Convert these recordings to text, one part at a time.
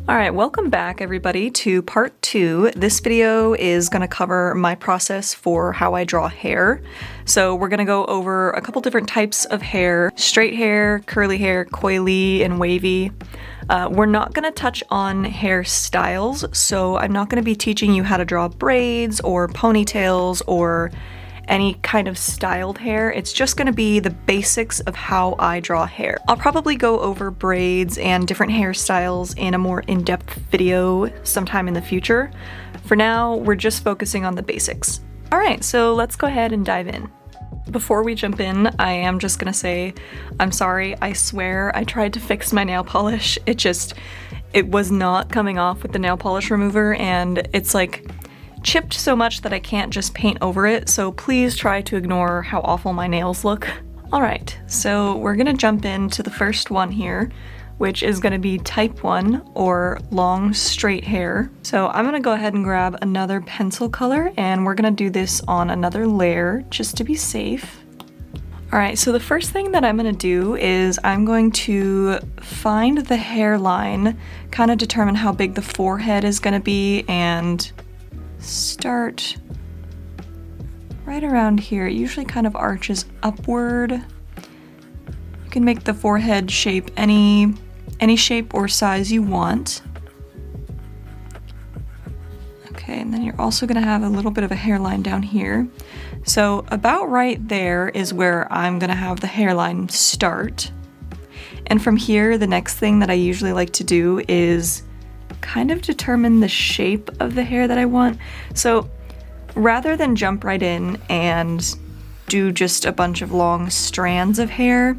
Alright, welcome back everybody to part 2. This video is going to cover my process for how I draw hair. So we're going to go over a couple different types of hair: straight hair, curly hair, coily, and wavy. We're not going to touch on hairstyles, so I'm not going to be teaching you how to draw braids or ponytails or any kind of styled hair. It's just going to be the basics of how I draw hair. I'll probably go over braids and different hairstyles in a more in-depth video sometime in the future. For now, we're just focusing on the basics. Alright, so let's go ahead and dive in. Before we jump in, I am just gonna say, I'm sorry, I swear I tried to fix my nail polish. It was not coming off with the nail polish remover, and it's like chipped so much that I can't just paint over it, so please try to ignore how awful my nails look. Alright, so we're gonna jump into the first one here, which is gonna be type 1, or long straight hair. So I'm gonna go ahead and grab another pencil color, and we're gonna do this on another layer, just to be safe. Alright, so the first thing that I'm gonna do is I'm going to find the hairline, kind of determine how big the forehead is gonna be, and start right around here. It usually kind of arches upward. You can make the forehead shape any shape or size you want. Okay, and then you're also gonna have a little bit of a hairline down here. So about right there is where I'm gonna have the hairline start. And from here, the next thing that I usually like to do is kind of determine the shape of the hair that I want. So rather than jump right in and do just a bunch of long strands of hair,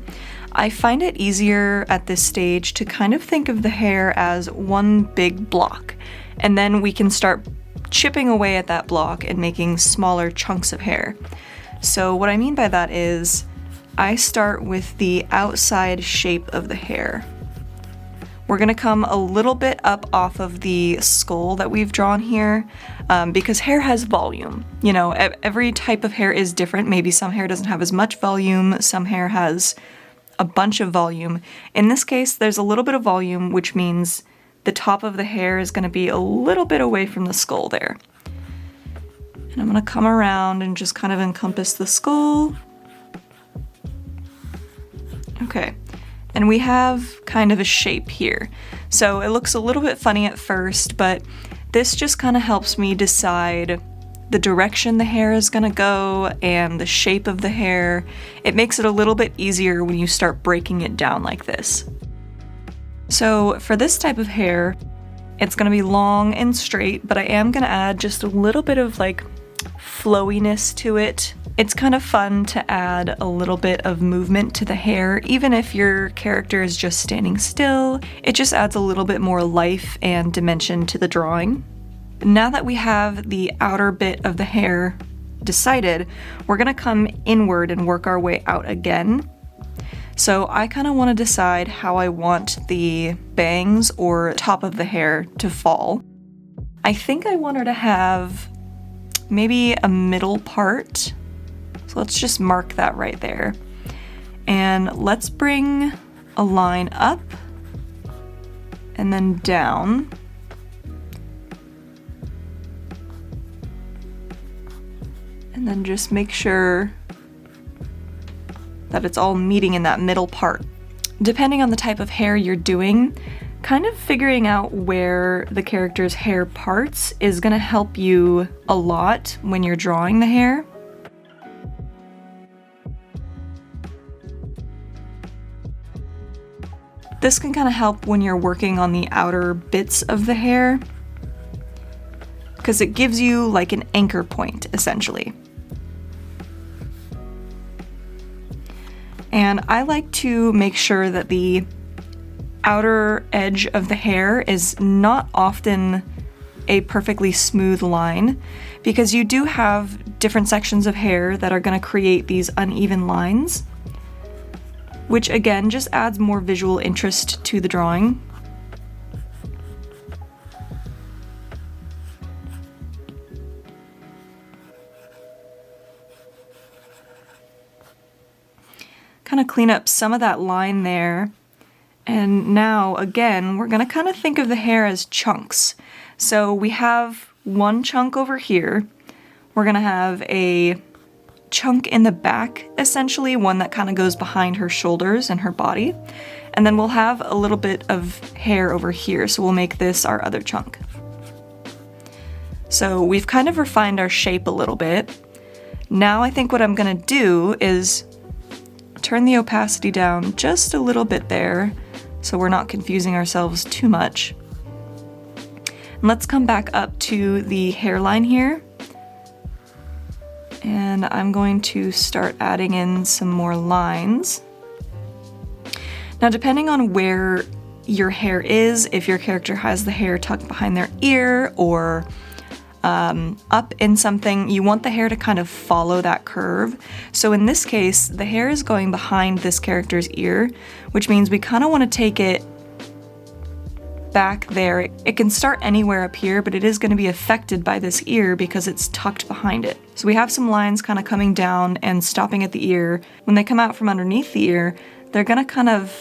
I find it easier at this stage to kind of think of the hair as one big block, and then we can start chipping away at that block and making smaller chunks of hair. So what I mean by that is I start with the outside shape of the hair. We're gonna come a little bit up off of the skull that we've drawn here, because hair has volume. You know, every type of hair is different. Maybe some hair doesn't have as much volume, some hair has a bunch of volume. In this case, there's a little bit of volume, which means the top of the hair is gonna be a little bit away from the skull there. And I'm gonna come around and just kind of encompass the skull. Okay. And we have kind of a shape here. So it looks a little bit funny at first, but this just kind of helps me decide the direction the hair is gonna go and the shape of the hair. It makes it a little bit easier when you start breaking it down like this. So for this type of hair, it's gonna be long and straight, but I am gonna add just a little bit of like flowiness to it. It's kind of fun to add a little bit of movement to the hair, even if your character is just standing still. It just adds a little bit more life and dimension to the drawing. Now that we have the outer bit of the hair decided, we're gonna come inward and work our way out again. So I kind of want to decide how I want the bangs or top of the hair to fall. I think I want her to have maybe a middle part. So let's just mark that right there. And let's bring a line up and then down. And then just make sure that it's all meeting in that middle part. Depending on the type of hair you're doing, kind of figuring out where the character's hair parts is gonna help you a lot when you're drawing the hair. This can kind of help when you're working on the outer bits of the hair, because it gives you like an anchor point, essentially. And I like to make sure that the outer edge of the hair is not often a perfectly smooth line, because you do have different sections of hair that are going to create these uneven lines, which again just adds more visual interest to the drawing. Kind of clean up some of that line there, And now, again, we're gonna kind of think of the hair as chunks. So we have one chunk over here. We're gonna have a chunk in the back, essentially, one that kind of goes behind her shoulders and her body. And then we'll have a little bit of hair over here, so we'll make this our other chunk. So we've kind of refined our shape a little bit. Now I think what I'm gonna do is turn the opacity down just a little bit there, so we're not confusing ourselves too much. And let's come back up to the hairline here. And I'm going to start adding in some more lines. Now, depending on where your hair is, if your character has the hair tucked behind their ear or up in something, you want the hair to kind of follow that curve. So in this case, the hair is going behind this character's ear, which means we kind of want to take it back there. It can start anywhere up here, but it is going to be affected by this ear because it's tucked behind it. So we have some lines kind of coming down and stopping at the ear. When they come out from underneath the ear, they're going to kind of...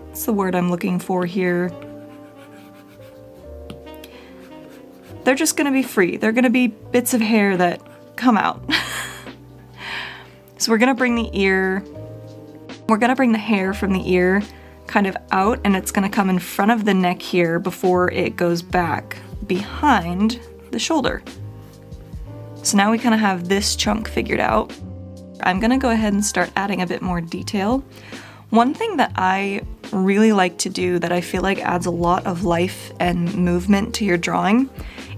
what's the word I'm looking for here? They're just going to be free. They're going to be bits of hair that come out. So we're going to bring the ear... we're gonna bring the hair from the ear kind of out, and it's gonna come in front of the neck here before it goes back behind the shoulder. So now we kind of have this chunk figured out. I'm gonna go ahead and start adding a bit more detail. One thing that I really like to do that I feel like adds a lot of life and movement to your drawing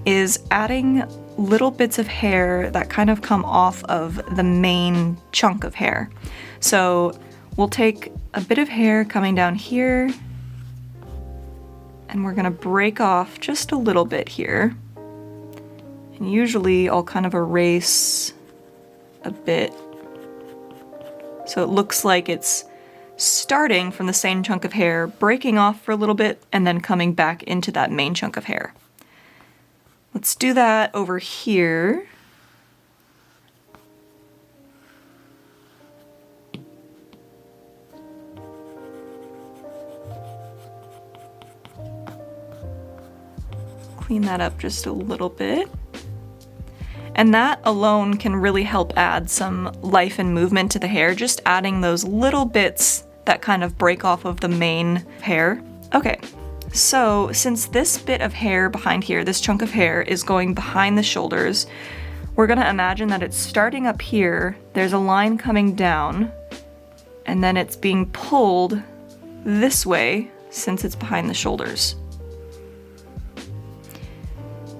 is adding little bits of hair that kind of come off of the main chunk of hair. So we'll take a bit of hair coming down here, and we're gonna break off just a little bit here. And usually I'll kind of erase a bit so it looks like it's starting from the same chunk of hair, breaking off for a little bit, and then coming back into that main chunk of hair. Let's do that over here. Clean that up just a little bit. And that alone can really help add some life and movement to the hair, just adding those little bits that kind of break off of the main hair. Okay, so since this bit of hair behind here, this chunk of hair, is going behind the shoulders, we're gonna imagine that it's starting up here, there's a line coming down, and then it's being pulled this way since it's behind the shoulders.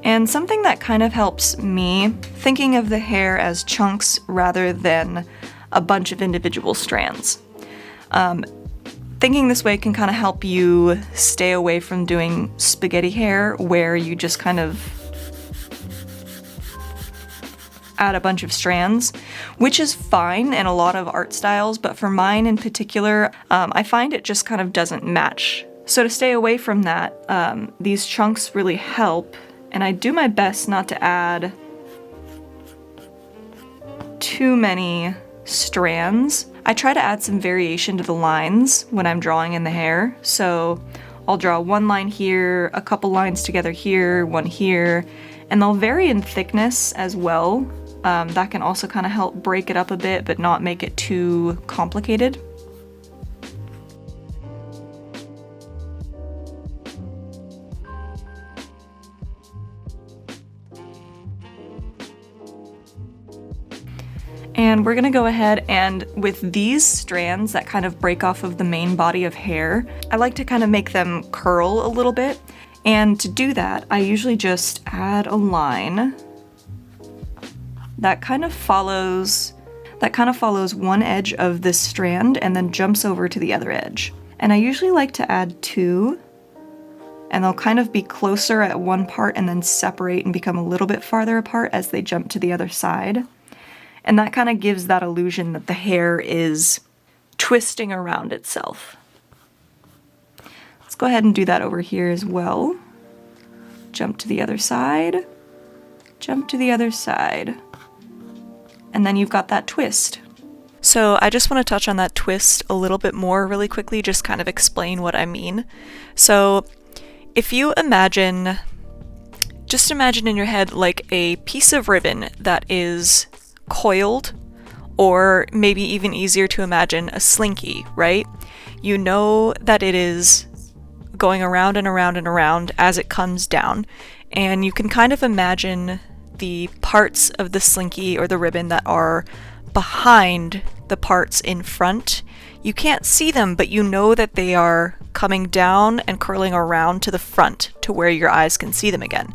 And something that kind of helps me, thinking of the hair as chunks rather than a bunch of individual strands. Thinking this way can kind of help you stay away from doing spaghetti hair where you just kind of add a bunch of strands, which is fine in a lot of art styles, but for mine in particular, I find it just kind of doesn't match. So to stay away from that, these chunks really help. And I do my best not to add too many strands. I try to add some variation to the lines when I'm drawing in the hair. So I'll draw one line here, a couple lines together here, one here, and they'll vary in thickness as well. That can also kind of help break it up a bit, but not make it too complicated. And we're gonna go ahead and with these strands that kind of break off of the main body of hair, I like to kind of make them curl a little bit. And to do that, I usually just add a line that kind of follows one edge of this strand and then jumps over to the other edge. And I usually like to add two, and they'll kind of be closer at one part and then separate and become a little bit farther apart as they jump to the other side. And that kind of gives that illusion that the hair is twisting around itself. Let's go ahead and do that over here as well. Jump to the other side, jump to the other side. And then you've got that twist. So I just want to touch on that twist a little bit more really quickly, just kind of explain what I mean. So if you imagine, just imagine in your head like a piece of ribbon that is coiled, or maybe even easier to imagine, a slinky, right? You know that it is going around and around and around as it comes down, and you can kind of imagine the parts of the slinky or the ribbon that are behind the parts in front. You can't see them, but you know that they are coming down and curling around to the front to where your eyes can see them again.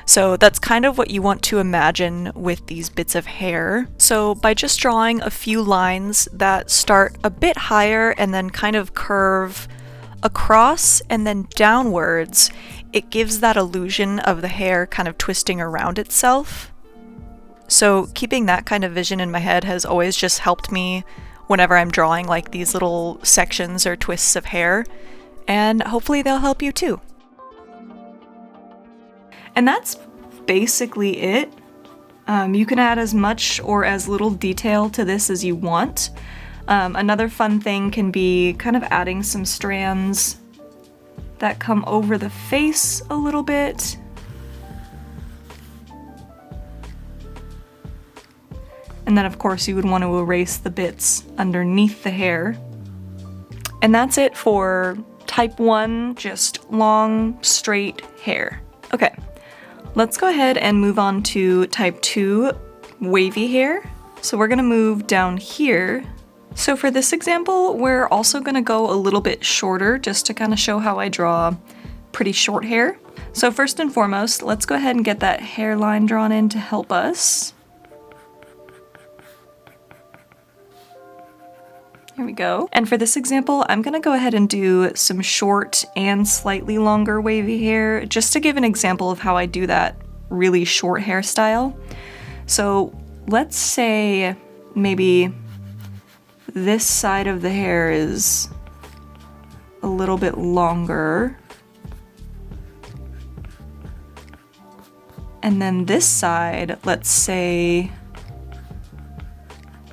So that's kind of what you want to imagine with these bits of hair. So by just drawing a few lines that start a bit higher and then kind of curve across and then downwards, it gives that illusion of the hair kind of twisting around itself. So keeping that kind of vision in my head has always just helped me whenever I'm drawing like these little sections or twists of hair, and hopefully they'll help you too. And that's basically it. You can add as much or as little detail to this as you want. Another fun thing can be kind of adding some strands that come over the face a little bit. And then of course you would want to erase the bits underneath the hair. And that's it for type 1, just long, straight hair. Okay, let's go ahead and move on to type 2, wavy hair. So we're gonna move down here. So for this example, we're also gonna go a little bit shorter just to kind of show how I draw pretty short hair. So first and foremost, let's go ahead and get that hairline drawn in to help us. Here we go. And for this example, I'm gonna go ahead and do some short and slightly longer wavy hair, just to give an example of how I do that really short hairstyle. So let's say maybe this side of the hair is a little bit longer. And then this side, let's say,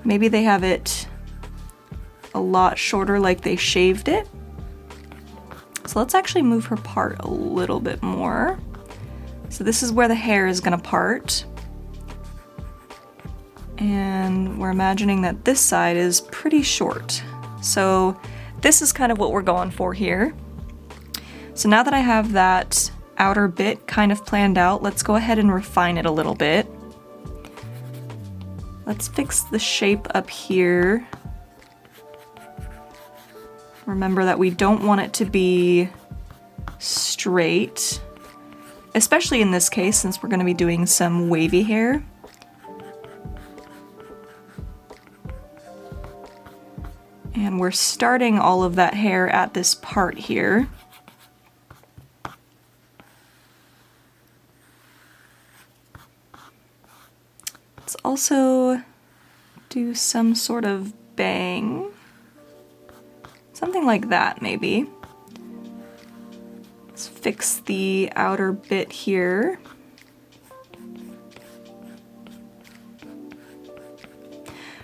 maybe they have it a lot shorter, like they shaved it. So let's actually move her part a little bit more. So this is where the hair is gonna part. And we're imagining that this side is pretty short. So this is kind of what we're going for here. So now that I have that outer bit kind of planned out, let's go ahead and refine it a little bit. Let's fix the shape up here. Remember that we don't want it to be straight, especially in this case since we're going to be doing some wavy hair. And we're starting all of that hair at this part here. Let's also do some sort of bang. Something like that, maybe. Let's fix the outer bit here.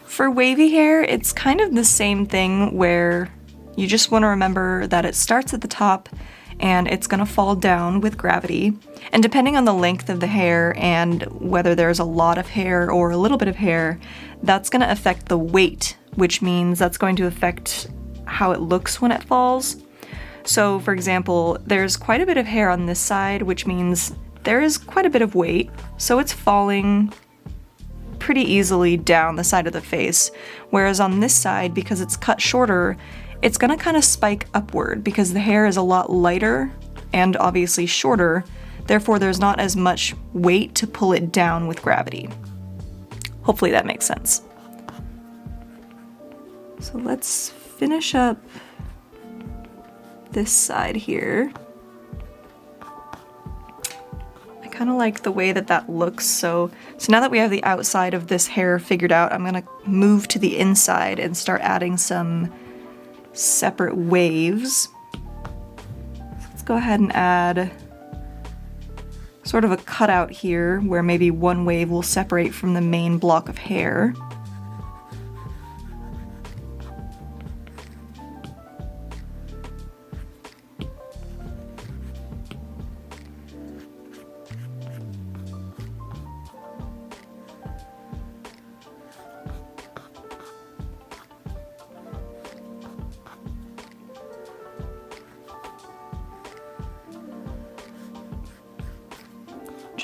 For wavy hair, it's kind of the same thing where you just want to remember that it starts at the top and it's going to fall down with gravity. And depending on the length of the hair and whether there's a lot of hair or a little bit of hair, that's going to affect the weight, which means that's going to affect how it looks when it falls. So for example, there's quite a bit of hair on this side, which means there is quite a bit of weight, so it's falling pretty easily down the side of the face. Whereas on this side, because it's cut shorter, it's gonna kind of spike upward because the hair is a lot lighter and obviously shorter, therefore there's not as much weight to pull it down with gravity. Hopefully that makes sense. So let's finish up this side here. I kind of like the way that that looks, so now that we have the outside of this hair figured out, I'm gonna move to the inside and start adding some separate waves. So let's go ahead and add sort of a cutout here where maybe one wave will separate from the main block of hair.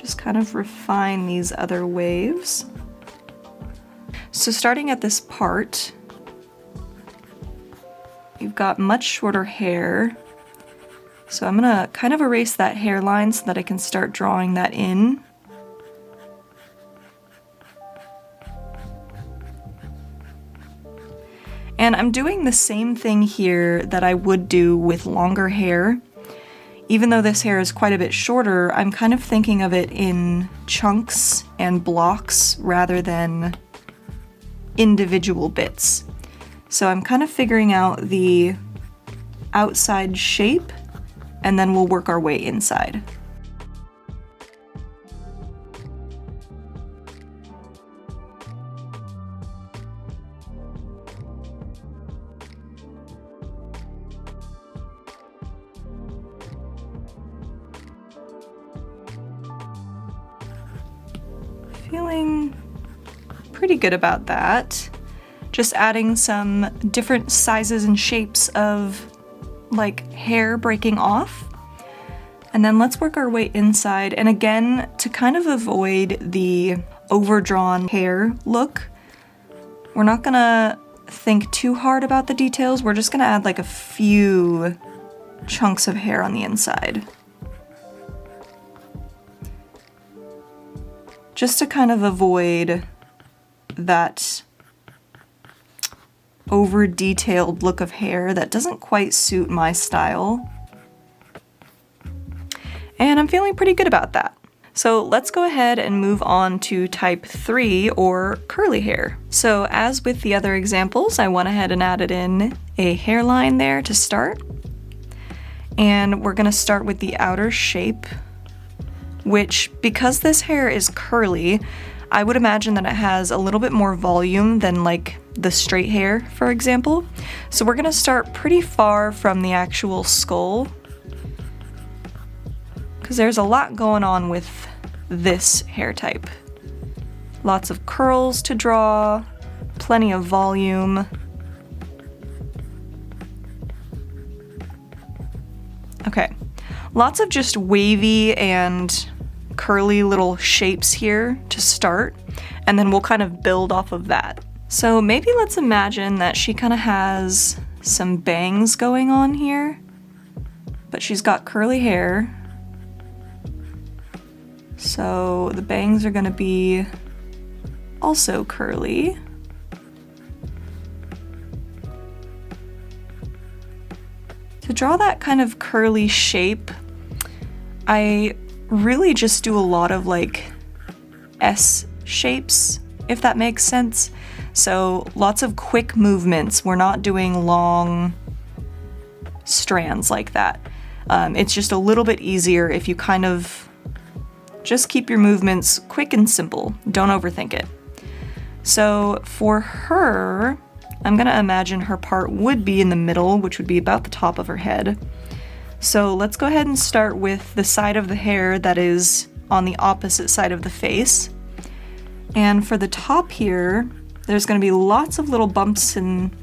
just kind of refine these other waves. So starting at this part, you've got much shorter hair. So I'm gonna kind of erase that hairline so that I can start drawing that in. And I'm doing the same thing here that I would do with longer hair. Even though this hair is quite a bit shorter, I'm kind of thinking of it in chunks and blocks rather than individual bits. So I'm kind of figuring out the outside shape, and then we'll work our way inside. Feeling pretty good about that. Just adding some different sizes and shapes of like hair breaking off. And then let's work our way inside. And again, to kind of avoid the overdrawn hair look, we're not gonna think too hard about the details. We're just gonna add like a few chunks of hair on the inside. Just to kind of avoid that over-detailed look of hair that doesn't quite suit my style. And I'm feeling pretty good about that. So let's go ahead and move on to type 3, or curly hair. So as with the other examples, I went ahead and added in a hairline there to start. And we're gonna start with the outer shape, which, because this hair is curly, I would imagine that it has a little bit more volume than like the straight hair, for example. So we're gonna start pretty far from the actual skull, because there's a lot going on with this hair type. Lots of curls to draw, plenty of volume. Okay, lots of just wavy and curly little shapes here to start, and then we'll kind of build off of that. So maybe let's imagine that she kind of has some bangs going on here, but she's got curly hair. So the bangs are gonna be also curly. To draw that kind of curly shape, I really just do a lot of like S shapes, if that makes sense. So lots of quick movements. We're not doing long strands like that. It's just a little bit easier if you kind of just keep your movements quick and simple. Don't overthink it. So for her, I'm gonna imagine her part would be in the middle, which would be about the top of her head. So let's go ahead and start with the side of the hair that is on the opposite side of the face. And for the top here, there's gonna be lots of little bumps and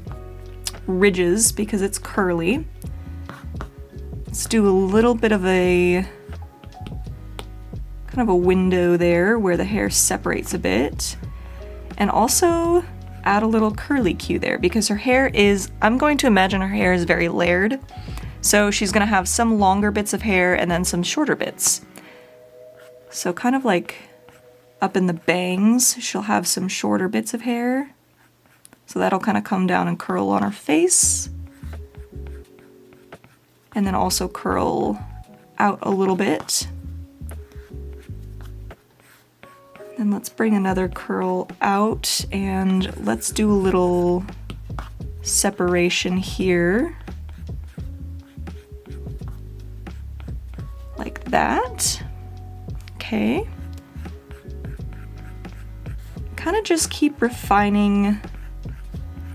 ridges because it's curly. Let's do a little bit of a kind of a window there where the hair separates a bit. And also add a little curly cue there because her hair is, I'm going to imagine her hair is very layered. So she's gonna have some longer bits of hair and then some shorter bits. So kind of like up in the bangs, she'll have some shorter bits of hair. So that'll kind of come down and curl on her face. And then also curl out a little bit. Then let's bring another curl out and let's do a little separation here. Like that. Okay. Kind of just keep refining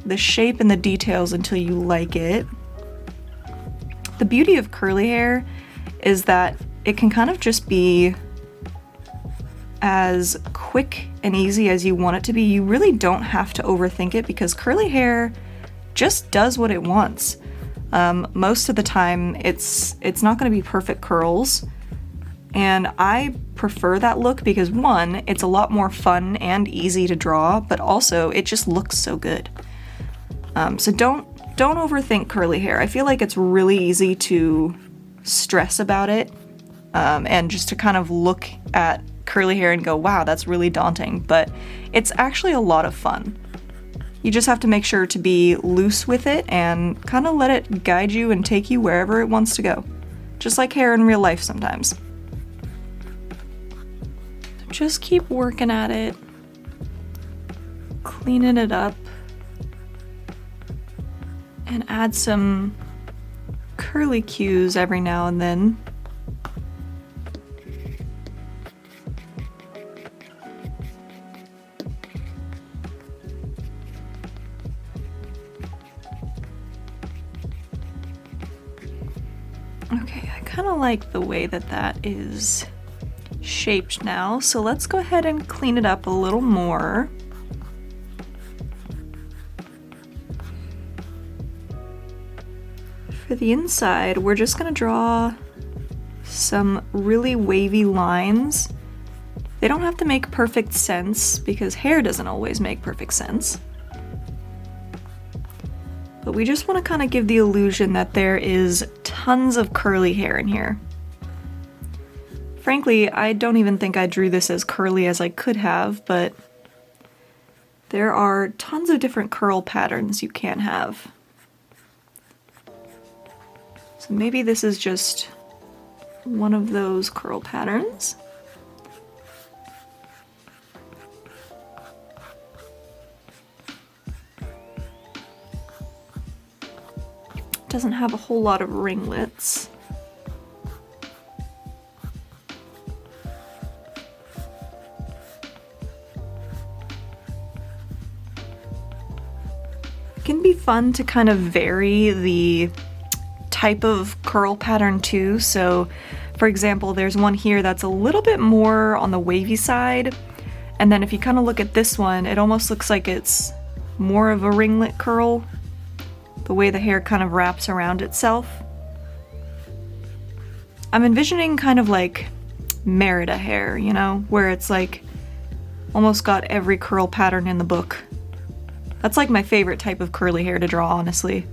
the shape and the details until you like it. The beauty of curly hair is that it can kind of just be as quick and easy as you want it to be. You really don't have to overthink it because curly hair just does what it wants. Most of the time it's not going to be perfect curls, And I prefer that look because one, it's a lot more fun and easy to draw, but also it just looks so good. So don't overthink curly hair. I feel like it's really easy to stress about it, and just to kind of look at curly hair and go, wow, that's really daunting, but it's actually a lot of fun. You just have to make sure to be loose with it and kind of let it guide you and take you wherever it wants to go. Just like hair in real life sometimes. Just keep working at it, cleaning it up, and add some curly cues every now and then. Okay, I kind of like the way that that is shaped now, so let's go ahead and clean it up a little more. For the inside, we're just gonna draw some really wavy lines. They don't have to make perfect sense because hair doesn't always make perfect sense. But we just want to kind of give the illusion that there is tons of curly hair in here. Frankly, I don't even think I drew this as curly as I could have, but there are tons of different curl patterns you can have. So maybe this is just one of those curl patterns. Doesn't have a whole lot of ringlets. It can be fun to kind of vary the type of curl pattern too. So for example, there's one here that's a little bit more on the wavy side, and then if you kind of look at this one, it almost looks like it's more of a ringlet curl, the way the hair kind of wraps around itself. I'm envisioning kind of like Merida hair, you know, where it's like almost got every curl pattern in the book. That's like my favorite type of curly hair to draw, honestly.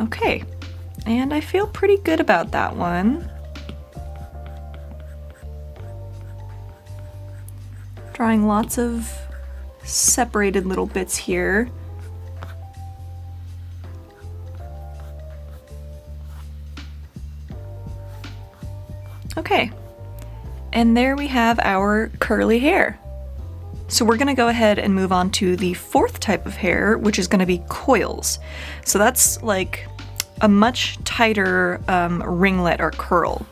Okay, and I feel pretty good about that one. Drawing lots of separated little bits here. Okay, and there we have our curly hair. So we're gonna go ahead and move on to the fourth type of hair, which is gonna be coils. So that's like a much tighter ringlet or curl.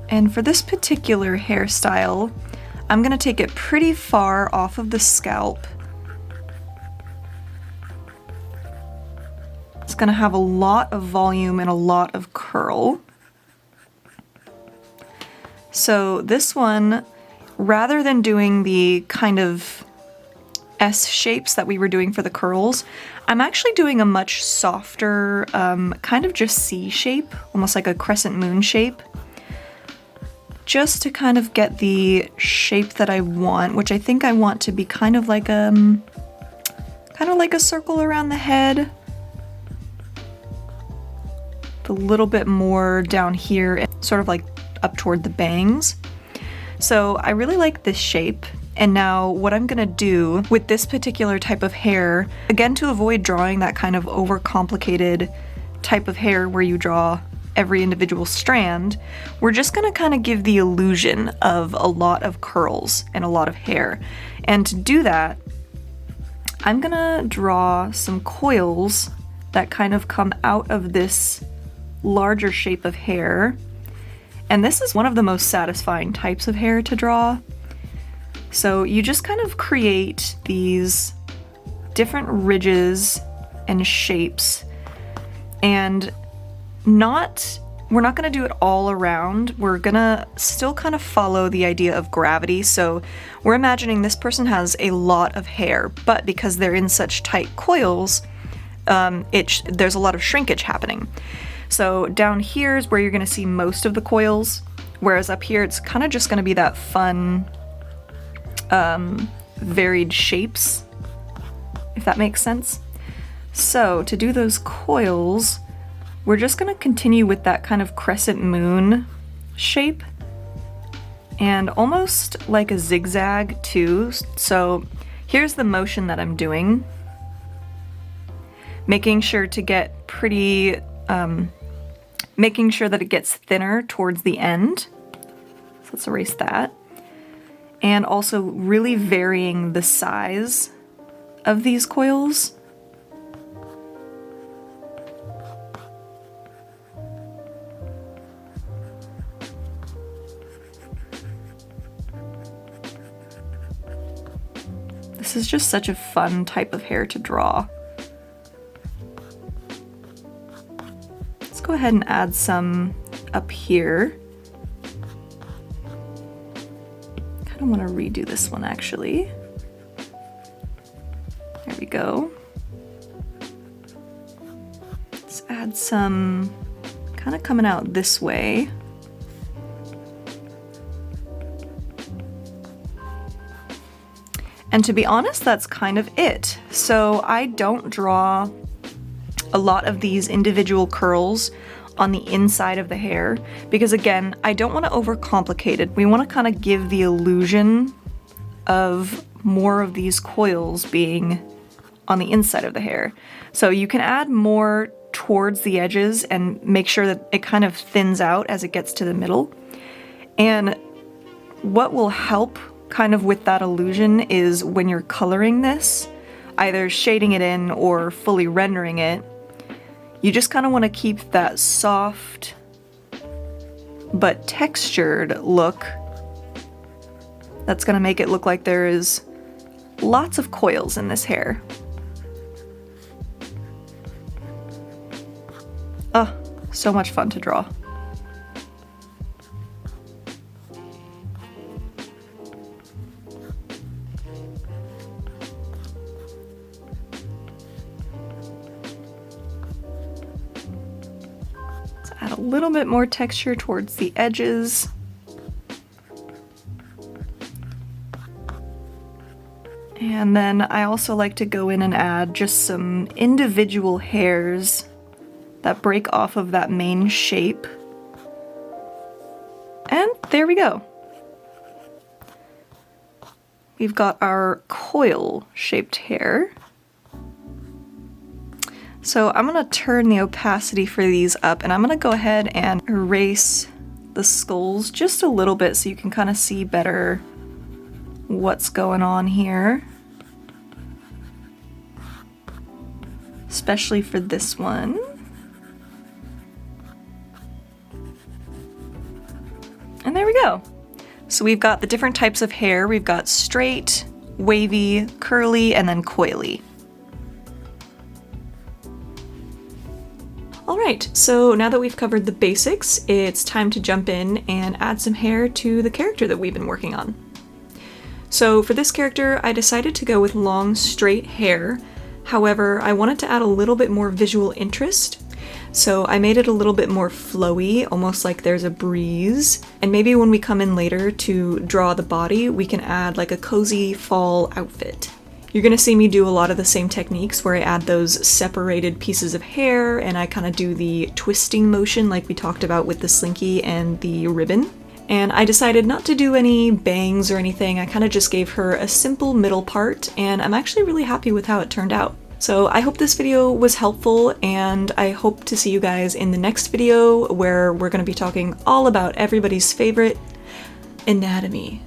And for this particular hairstyle, I'm gonna take it pretty far off of the scalp. It's gonna have a lot of volume and a lot of curl. So this one, rather than doing the kind of S shapes that we were doing for the curls, I'm actually doing a much softer, kind of just C shape, almost like a crescent moon shape, just to kind of get the shape that I want, which I think I want to be kind of like a circle around the head, a little bit more down here, sort of like up toward the bangs. So I really like this shape. And now what I'm gonna do with this particular type of hair, again to avoid drawing that kind of overcomplicated type of hair where you draw every individual strand, we're just gonna kind of give the illusion of a lot of curls and a lot of hair. And to do that, I'm gonna draw some coils that kind of come out of this larger shape of hair. And this is one of the most satisfying types of hair to draw. So you just kind of create these different ridges and shapes, and not we're not gonna do it all around. We're gonna still kind of follow the idea of gravity. So we're imagining this person has a lot of hair, but because they're in such tight coils, there's a lot of shrinkage happening. So down here is where you're gonna see most of the coils, whereas up here it's kind of just gonna be that fun, varied shapes, if that makes sense. So to do those coils, we're just gonna continue with that kind of crescent moon shape and almost like a zigzag too. So here's the motion that I'm doing, making sure to get pretty, making sure that it gets thinner towards the end. So let's erase that. And also really varying the size of these coils. This is just such a fun type of hair to draw. Let's go ahead and add some up here. Kind of want to redo this one actually. There we go. Let's add some kind of coming out this way. And to be honest, that's kind of it. So I don't draw a lot of these individual curls on the inside of the hair because again, I don't want to overcomplicate it. We want to kind of give the illusion of more of these coils being on the inside of the hair. So you can add more towards the edges and make sure that it kind of thins out as it gets to the middle. And what will help kind of with that illusion is when you're coloring this, either shading it in or fully rendering it, you just kind of want to keep that soft but textured look that's going to make it look like there is lots of coils in this hair. Oh, so much fun to draw. Add a little bit more texture towards the edges. And then I also like to go in and add just some individual hairs that break off of that main shape. And there we go. We've got our coil-shaped hair. So I'm gonna turn the opacity for these up and I'm gonna go ahead and erase the skulls just a little bit so you can kind of see better what's going on here. Especially for this one. And there we go. So we've got the different types of hair. We've got straight, wavy, curly, and then coily. Alright, so now that we've covered the basics, it's time to jump in and add some hair to the character that we've been working on. So for this character, I decided to go with long, straight hair. However, I wanted to add a little bit more visual interest. So I made it a little bit more flowy, almost like there's a breeze. And maybe when we come in later to draw the body, we can add like a cozy fall outfit. You're gonna see me do a lot of the same techniques where I add those separated pieces of hair and I kind of do the twisting motion like we talked about with the slinky and the ribbon. And I decided not to do any bangs or anything. I kind of just gave her a simple middle part and I'm actually really happy with how it turned out. So I hope this video was helpful and I hope to see you guys in the next video where we're going to be talking all about everybody's favorite anatomy.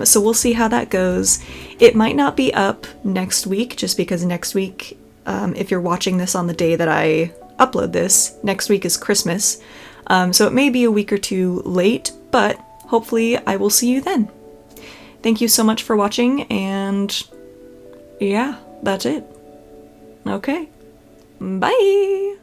So we'll see how that goes. It might not be up next week just because next week, if you're watching this on the day that I upload this, next week is Christmas. So it may be a week or two late, but hopefully I will see you then. Thank you so much for watching and yeah, that's it. Okay, bye!